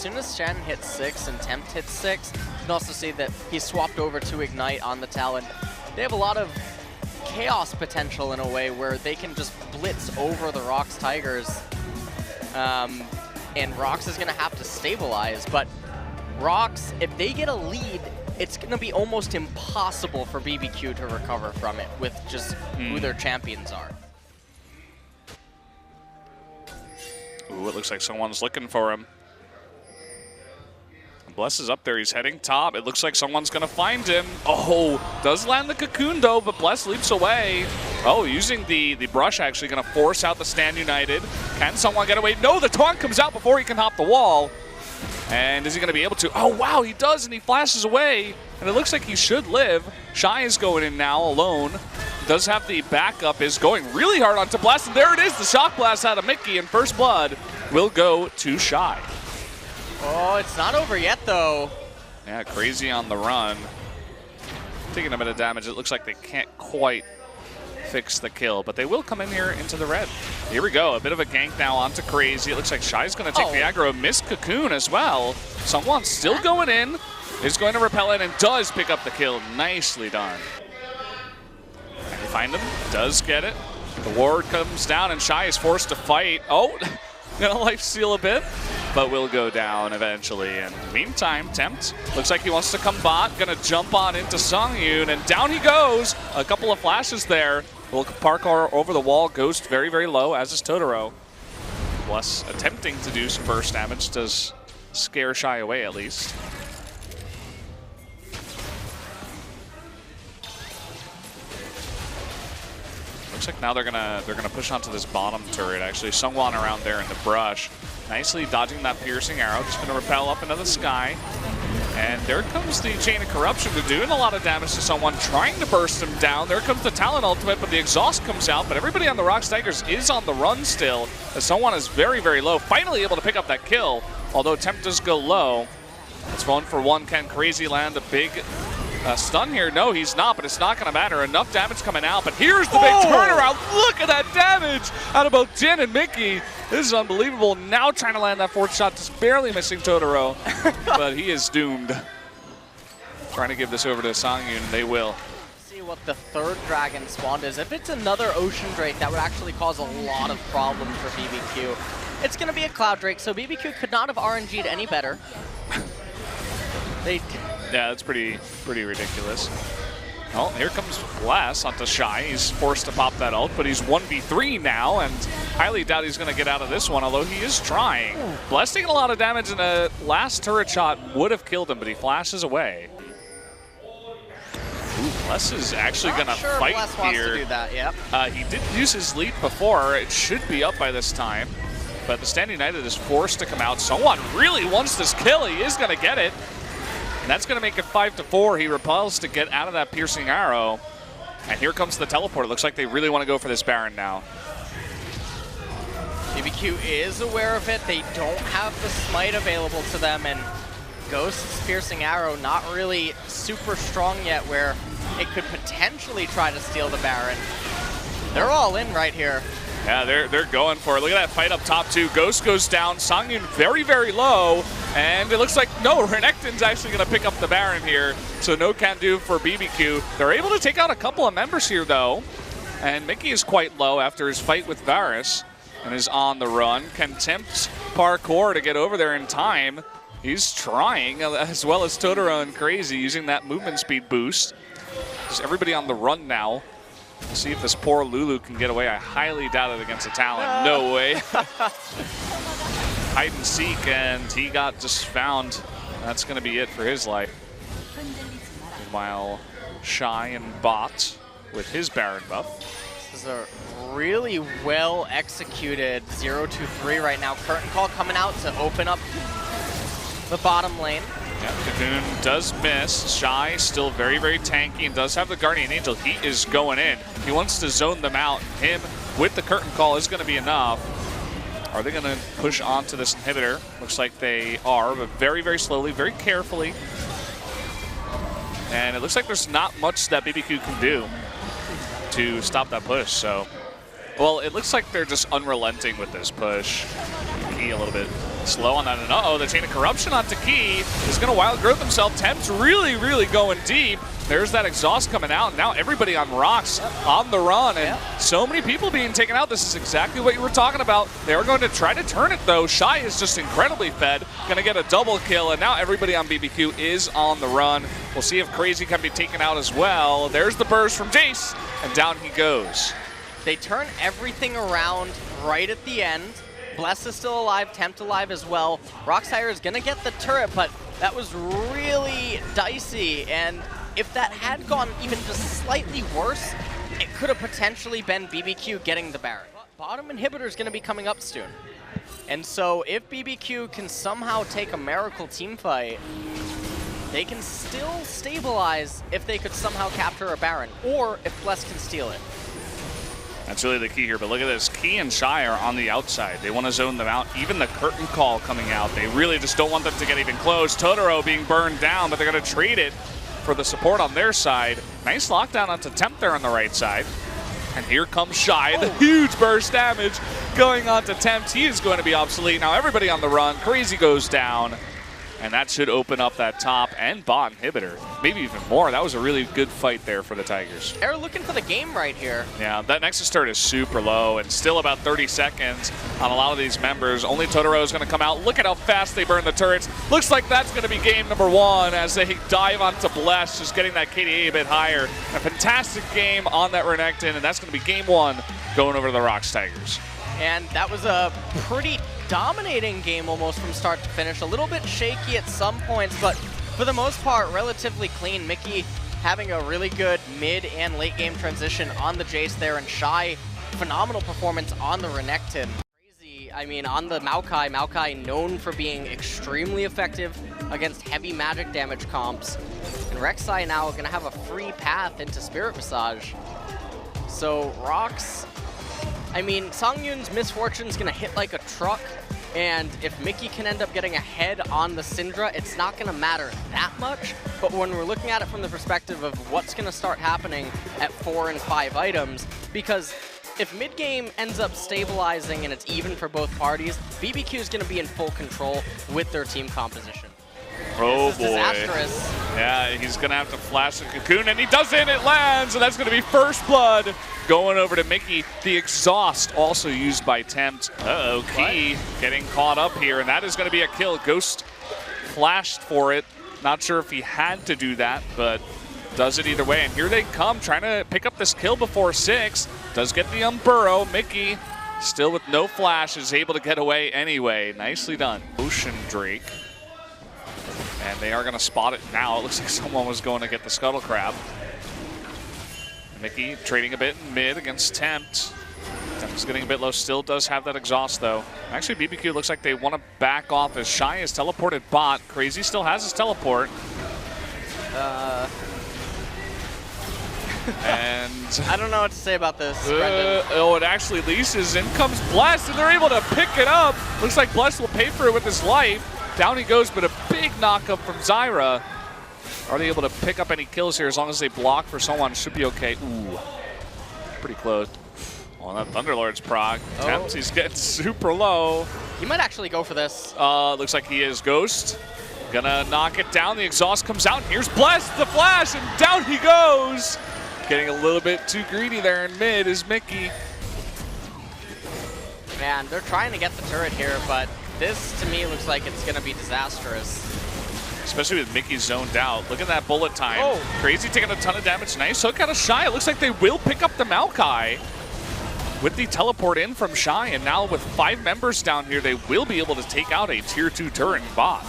soon as Shen hits 6 and Tempt hits 6, you can also see that he swapped over to Ignite on the Talon. They have a lot of chaos potential in a way where they can just blitz over the ROX Tigers. And ROX is going to have to stabilize, but ROX, if they get a lead, it's going to be almost impossible for BBQ to recover from it with just who their champions are. Ooh, it looks like someone's looking for him. Bless is up there. He's heading top. It looks like someone's going to find him. Oh, does land the cocoon, though, but Bless leaps away. Oh, using the brush, actually going to force out the Stand United. Can someone get away? No, the taunt comes out before he can hop the wall. And is he going to be able to? Oh, wow, he does, and he flashes away. And it looks like he should live. Shy is going in now alone. Does have the backup, is going really hard onto Blast. And there it is, the Shock Blast out of Mickey, and first blood will go to Shy. Oh, it's not over yet, though. Yeah, Crazy on the run. Taking a bit of damage. It looks like they can't quite fix the kill, but they will come in here into the red. Here we go. A bit of a gank now onto Crazy. It looks like Shy's going to take the aggro. Miss Cocoon as well. Someone still going in. Is going to repel it and does pick up the kill. Nicely done. Can you find him? Does get it. The ward comes down and Shy is forced to fight. Oh, gonna lifesteal a bit, but will go down eventually. And meantime, Tempt looks like he wants to come bot. Gonna jump on into Songyun, and down he goes. A couple of flashes there. Will parkour over the wall. Ghost very, very low, as is Totoro. Bless attempting to do some burst damage. Does scare Shy away at least. Looks like now they're gonna push onto this bottom turret. Actually, Sungwon around there in the brush, nicely dodging that piercing arrow. Just gonna repel up into the sky, and there comes the Chain of Corruption. They're doing a lot of damage to someone, trying to burst him down. There comes the Talon ultimate, but the exhaust comes out. But everybody on the ROX Tigers is on the run still, as someone is very, very low. Finally able to pick up that kill, although Tempt does go low. It's 1-for-1. Can Crazy land a big stun here? No, he's not, but it's not going to matter. Enough damage coming out, but here's the big turnaround. Look at that damage out of both Jin and Mickey. This is unbelievable. Now trying to land that fourth shot, just barely missing Totoro, but he is doomed. Trying to give this over to Songyun, and they will. See what the third dragon spawned is. If it's another Ocean Drake, that would actually cause a lot of problems for BBQ. It's going to be a Cloud Drake, so BBQ could not have RNG'd any better. Yeah, that's pretty ridiculous. Well, here comes Glass onto Shy. He's forced to pop that ult, but he's 1v3 now, and highly doubt he's going to get out of this one, although he is trying. Bless taking a lot of damage, and a last turret shot would have killed him, but he flashes away. Ooh, Bless is actually going to fight Bless here. wants to do that, yep. He did use his lead before. It should be up by this time, but the Stand United is forced to come out. Someone really wants this kill. He is going to get it. And that's going to make it 5-4. He repels to get out of that piercing arrow. And here comes the teleport. It looks like they really want to go for this Baron now. BBQ is aware of it. They don't have the smite available to them, and Ghost's piercing arrow not really super strong yet where it could potentially try to steal the Baron. They're all in right here. Yeah, they're going for it. Look at that fight up top, too. Ghost goes down. Songyun very, very low. And it looks like, no, Renekton's actually going to pick up the Baron here. So no can do for BBQ. They're able to take out a couple of members here, though. And Mickey is quite low after his fight with Varus and is on the run. Can tempt parkour to get over there in time. He's trying, as well as Totoro and Crazy, using that movement speed boost. Just everybody on the run now. See if this poor Lulu can get away. I highly doubt it against a Talon. No way. Hide and seek, and he got just found. That's going to be it for his life. Meanwhile, Shy and Bot with his Baron buff. This is a really well executed 0-2-3 right now. Curtain Call coming out to open up the bottom lane. Yeah, Cocoon does miss. Shy still very, very tanky and does have the Guardian Angel. He is going in. He wants to zone them out. Him with the Curtain Call is going to be enough. Are they going to push onto this inhibitor? Looks like they are, but very, very slowly, very carefully. And it looks like there's not much that BBQ can do to stop that push. So, well, it looks like they're just unrelenting with this push. Key a little bit Slow on that, and uh-oh, the Chain of Corruption onto Key is going to wild growth himself. Temp's really going deep. There's that exhaust coming out, and now everybody on ROX on the run, and so many people being taken out. This is exactly what you were talking about. They are going to try to turn it, though. Shy is just incredibly fed, going to get a double kill, and now everybody on BBQ is on the run. We'll see if Crazy can be taken out as well. There's the burst from Jace, and down he goes. They turn everything around right at the end. Bless is still alive, Tempt alive as well. Roxire is gonna get the turret, but that was really dicey, and if that had gone even just slightly worse, it could have potentially been BBQ getting the Baron. Bottom inhibitor is gonna be coming up soon. And so if BBQ can somehow take a miracle team fight, they can still stabilize if they could somehow capture a Baron, or if Bless can steal it. That's really the key here, but look at this. Key and Shy are on the outside. They want to zone them out. Even the curtain call coming out, they really just don't want them to get even close. Totoro being burned down, but they're going to trade it for the support on their side. Nice lockdown onto Temp there on the right side. And here comes Shy, the huge burst damage going on to Tempt. He is going to be obsolete. Now everybody on the run. Crazy goes down. And that should open up that top and bot inhibitor. Maybe even more. That was a really good fight there for the Tigers. They're looking for the game right here. Yeah, that Nexus turret is super low and still about 30 seconds on a lot of these members. Only Totoro is going to come out. Look at how fast they burn the turrets. Looks like that's going to be game number 1 as they dive onto Bless, just getting that KDA a bit higher. A fantastic game on that Renekton, and that's going to be game 1 going over to the ROX Tigers. And that was a pretty dominating game almost from start to finish. A little bit shaky at some points, but for the most part, relatively clean. Mickey having a really good mid and late game transition on the Jace there, and Shy, phenomenal performance on the Renekton. Crazy, I mean, on the Maokai, Maokai known for being extremely effective against heavy magic damage comps. And Rek'Sai now gonna have a free path into Spirit Visage. So ROX, I mean, Songyun's misfortune's gonna hit like a truck, and if Mickey can end up getting ahead on the Syndra, it's not gonna matter that much, but when we're looking at it from the perspective of what's gonna start happening at 4 and 5 items, because if mid-game ends up stabilizing and it's even for both parties, BBQ is gonna be in full control with their team composition. Oh this is boy. disastrous. Yeah, he's going to have to flash the cocoon, and he doesn't. It lands, and that's going to be first blood going over to Mickey. The exhaust also used by Tempt. Uh-oh, Key getting caught up here, and that is going to be a kill. Ghost flashed for it. Not sure if he had to do that, but does it either way. And here they come, trying to pick up this kill before 6. Does get the Burrow. Mickey, still with no flash, is able to get away anyway. Nicely done. Ocean Drake. And they are going to spot it now. It looks like someone was going to get the Scuttle Crab. Mickey trading a bit in mid against Tempt. Tempt's getting a bit low. Still does have that exhaust, though. Actually, BBQ looks like they want to back off as Shy is teleported bot. Crazy still has his teleport. And I don't know what to say about this. Oh, it actually leases. In comes Bless, and they're able to pick it up. Looks like Bless will pay for it with his life. Down he goes, but a big knockup from Zyra. Are they able to pick up any kills here? As long as they block for someone, should be okay. Ooh, pretty close. Oh, that Thunderlord's proc. Tempt, he's getting super low. He might actually go for this. Looks like he is. Ghost gonna knock it down. The exhaust comes out, and here's Bless, the flash, and down he goes. Getting a little bit too greedy there in mid is Mickey. Man, they're trying to get the turret here, but this, to me, looks like it's going to be disastrous. Especially with Mickey zoned out. Look at that bullet time. Crazy taking a ton of damage. Nice hook out of Shy. It looks like they will pick up the Maokai with the teleport in from Shy. And now with 5 members down here, they will be able to take out a tier 2 turret in bot.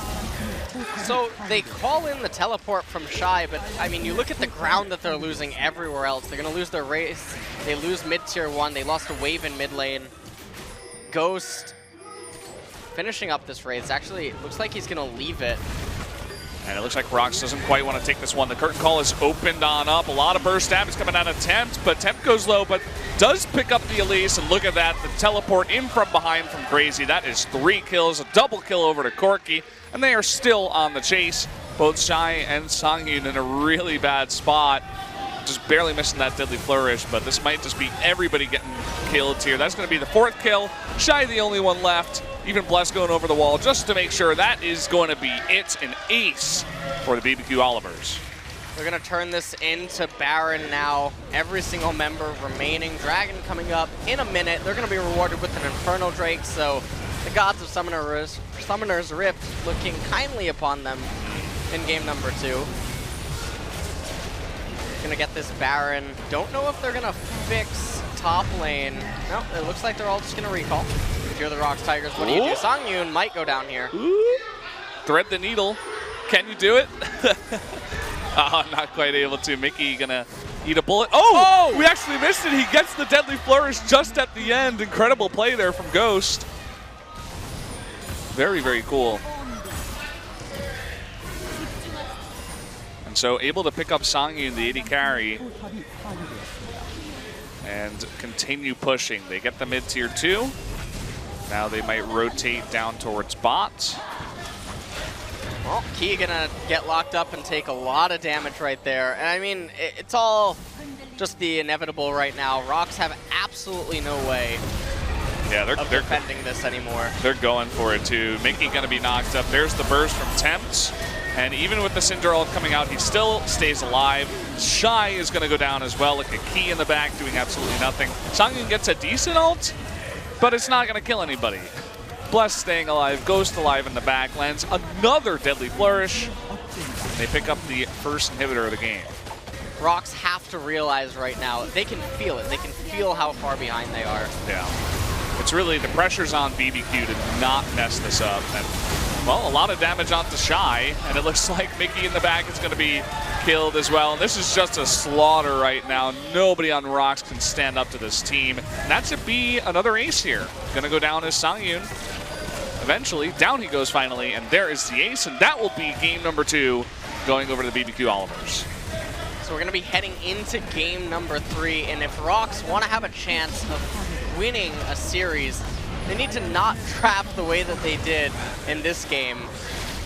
So they call in the teleport from Shy, but I mean, you look at the ground that they're losing everywhere else. They're going to lose their race. They lose mid-tier 1. They lost a wave in mid lane. Ghost finishing up this race. Actually, it looks like he's going to leave it. And it looks like ROX doesn't quite want to take this one. The curtain call is opened on up. A lot of burst damage coming out of Tempt, but Tempt goes low, but does pick up the Elise. And look at that, the teleport in from behind from Crazy. That is 3 kills, a double kill over to Corki, and they are still on the chase. Both Shy and Songyun in a really bad spot. Just barely missing that deadly flourish, but this might just be everybody getting killed here. That's going to be the 4th kill. Shy the only one left. Even Bless going over the wall just to make sure that is going to be it, an ace for the BBQ Olivers. They're going to turn this into Baron now. Every single member remaining. Dragon coming up in a minute. They're going to be rewarded with an Inferno Drake, so the gods of Summoner's Rift looking kindly upon them in game number 2. Going to get this Baron. Don't know if they're going to fix top lane. No, it looks like they're all just going to recall. If you're the ROX Tigers, what do you do? Songyun might go down here. Ooh. Thread the needle. Can you do it? Oh, not quite able to. Mickey gonna eat a bullet. Oh! We actually missed it. He gets the Deadly Flourish just at the end. Incredible play there from Ghost. Very, very cool. And so able to pick up Songyun, the AD carry, and continue pushing. They get the mid-tier 2. Now they might rotate down towards bot. Well, Key gonna get locked up and take a lot of damage right there. And I mean, it's all just the inevitable right now. ROX have absolutely no way of defending this anymore. They're going for it too. Mickey gonna be knocked up. There's the burst from Tempt. And even with the Cinder ult coming out, he still stays alive. Shy is gonna go down as well. Like a Key in the back doing absolutely nothing. Songyun gets a decent ult, but it's not gonna kill anybody. Bless staying alive, Ghost alive in the back, lands another Deadly Flourish. They pick up the first inhibitor of the game. ROX have to realize right now, they can feel it. They can feel how far behind they are. Yeah. It's really, the pressure's on BBQ to not mess this up. And, well, a lot of damage onto Shy, and it looks like Mickey in the back is going to be killed as well. And this is just a slaughter right now. Nobody on ROX can stand up to this team. And that should be another ace here. Going to go down as Songyun. Eventually, down he goes finally, and there is the ace, and that will be game number 2 going over to the BBQ Olivers. So we're going to be heading into game number 3, and if ROX want to have a chance of winning a series, they need to not trap the way that they did in this game,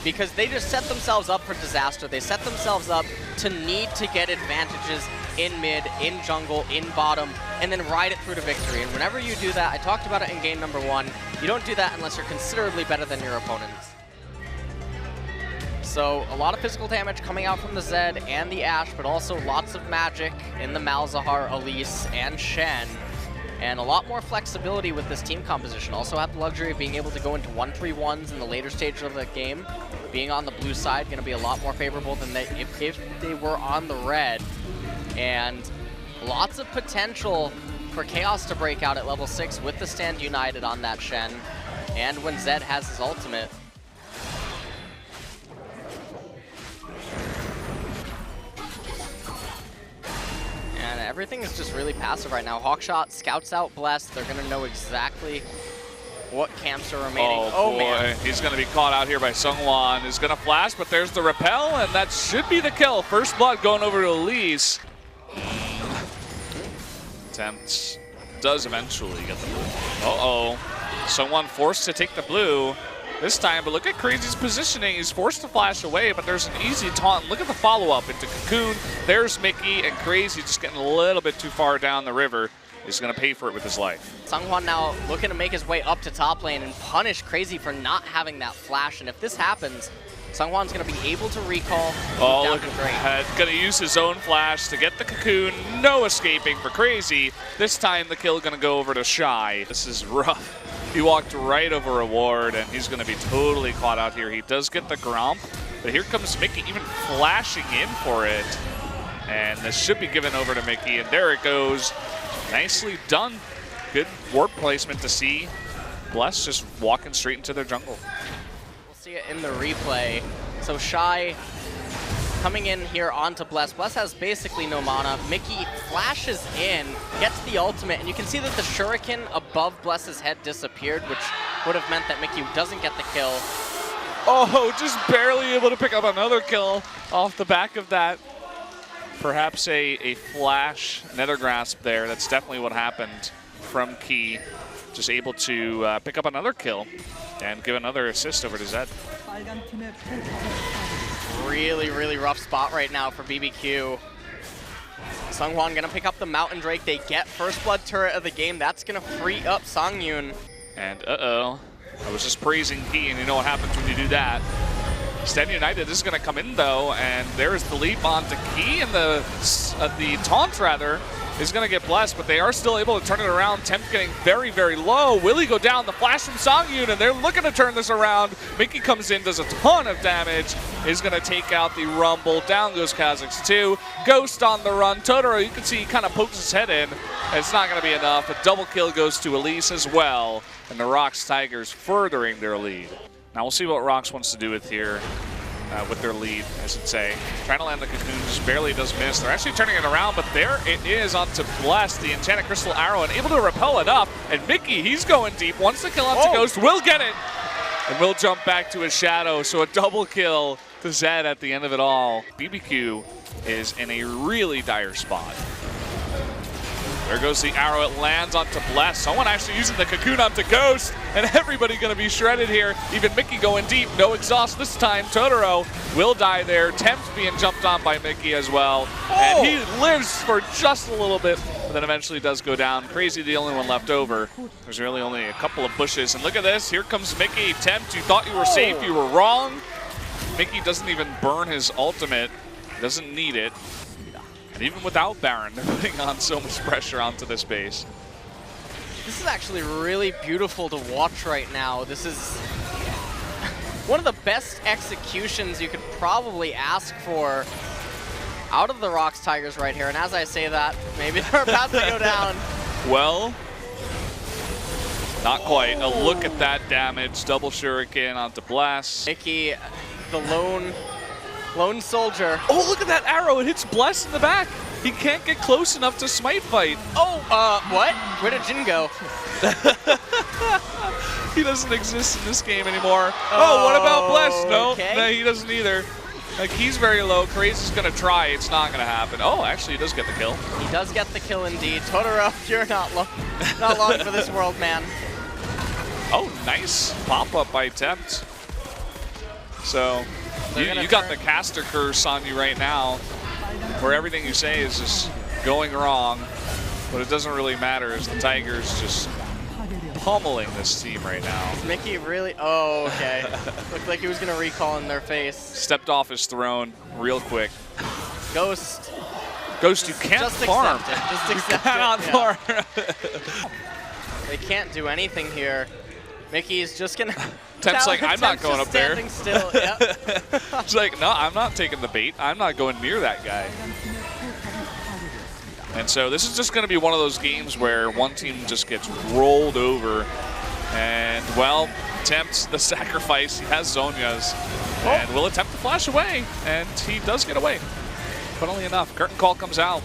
because they just set themselves up for disaster. They set themselves up to need to get advantages in mid, in jungle, in bottom, and then ride it through to victory. And whenever you do that, I talked about it in game number 1, you don't do that unless you're considerably better than your opponents. So a lot of physical damage coming out from the Zed and the Ashe, but also lots of magic in the Malzahar, Elise, and Shen. And a lot more flexibility with this team composition. Also have the luxury of being able to go into 1-3-1s in the later stage of the game. Being on the blue side, going to be a lot more favorable than if they were on the red. And lots of potential for Chaos to break out at level 6 with the Stand United on that Shen. And when Zed has his ultimate. And everything is just really passive right now. Hawkshot scouts out Bless. They're going to know exactly what camps are remaining. Oh boy, man. He's going to be caught out here by Seungwon. He's going to flash, but there's the repel, and that should be the kill. First blood going over to Elise. Attempts does eventually get the blue. Uh-oh. Seungwon forced to take the blue this time, but look at Crazy's positioning. He's forced to flash away, but there's an easy taunt. Look at the follow-up into Cocoon. There's Mickey, and Crazy just getting a little bit too far down the river. He's going to pay for it with his life. Seungwon now looking to make his way up to top lane and punish Crazy for not having that flash. And if this happens, Seungwon's going to be able to recall. Oh, look at that. Going to use his own flash to get the Cocoon. No escaping for Crazy. This time the kill going to go over to Shy. This is rough. He walked right over a ward, and he's going to be totally caught out here. He does get the Gromp, but here comes Mickey even flashing in for it. And this should be given over to Mickey, and there it goes. Nicely done. Good ward placement to see. Bless just walking straight into their jungle. We'll see it in the replay. So Shy coming in here onto Bless. Bless has basically no mana. Mickey flashes in, gets the ultimate, and you can see that the shuriken above Bless's head disappeared, which would have meant that Mickey doesn't get the kill. Oh, just barely able to pick up another kill off the back of that. Perhaps a flash nether grasp there. That's definitely what happened from Key. Just able to pick up another kill and give another assist over to Zed. Really, really rough spot right now for BBQ. Seungwon gonna pick up the Mountain Drake. They get first blood turret of the game. That's gonna free up Songyun. And uh-oh, I was just praising Key, and you know what happens when you do that. Stand United is going to come in, though, and there's the leap onto Key, and the taunt, rather, is going to get blessed, but they are still able to turn it around. Temp getting very, very low. Will he go down? The flash from Songyun, and they're looking to turn this around. Mickey comes in, does a ton of damage, is going to take out the Rumble. Down goes Kha'Zix too. Ghost on the run. Totoro, you can see he kind of pokes his head in. It's not going to be enough. A double kill goes to Elise as well, and the ROX Tigers furthering their lead. Now we'll see what ROX wants to do with here. With their lead, I should say. Trying to land the cocoon, just barely does miss. They're actually turning it around, but there it is onto Bless, the Enchanted Crystal Arrow, and able to repel enough. And Mickey, he's going deep. Wants the kill onto Ghost, will get it, and will jump back to his shadow. So a double kill to Zed at the end of it all. BBQ is in a really dire spot. There goes the arrow, it lands onto Bless. Someone actually using the cocoon onto Ghost, and everybody gonna be shredded here. Even Mickey going deep, no exhaust this time. Totoro will die there. Temp's being jumped on by Mickey as well. And he lives for just a little bit, but then eventually does go down. Crazy, the only one left over. There's really only a couple of bushes, and look at this, here comes Mickey. Tempt, you thought you were safe, you were wrong. Mickey doesn't even burn his ultimate, doesn't need it. Even without Baron, they're putting on so much pressure onto this base. This is actually really beautiful to watch right now. This is one of the best executions you could probably ask for out of the ROX Tigers right here. And as I say that, maybe they're about to go down. Well, not quite. A look at that damage. Double shuriken onto Blast. Mickey, the lone soldier. Oh, look at that arrow. It hits Bless in the back. He can't get close enough to smite fight. Oh, what? Where did Jin go? He doesn't exist in this game anymore. Oh, what about Bless? No, okay. No, he doesn't either. Like, he's very low. Crazy's going to try. It's not going to happen. Oh, actually, he does get the kill. He does get the kill indeed. Totoro, you're not long for this world, man. Oh, nice pop-up by Tempt. So, you got the caster curse on you right now, where everything you say is just going wrong, but it doesn't really matter as the Tigers just pummeling this team right now. Mickey really, oh, okay. Looked like he was gonna recall in their face. Stepped off his throne real quick. Ghost, you can't just farm. Accept it. Just accept you cannot farm. They can't do anything here. Mickey's just gonna. Temp's like, I'm not going up there. Standing still. Yep. It's like, no, I'm not taking the bait. I'm not going near that guy. And so this is just going to be one of those games where one team just gets rolled over. And, well, Temp's the sacrifice. He has Zhonya's and will attempt to flash away. And he does get away. Funnily enough, Curtain Call comes out.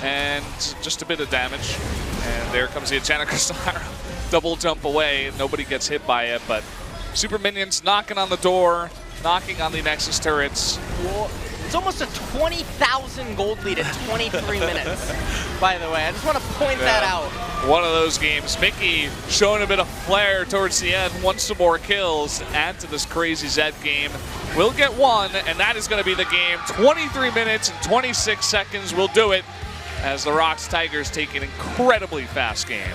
And just a bit of damage. And there comes the Enchanted Crystal Arrow. Double jump away. Nobody gets hit by it, but Super Minions knocking on the door, knocking on the Nexus turrets. Well, it's almost a 20,000 gold lead at 23 minutes, by the way. I just want to point that out. One of those games. Mickey showing a bit of flair towards the end. Wants some more kills. Add to this crazy Zed game. We'll get one, and that is going to be the game. 23 minutes and 26 seconds will do it as the ROX Tigers take an incredibly fast game.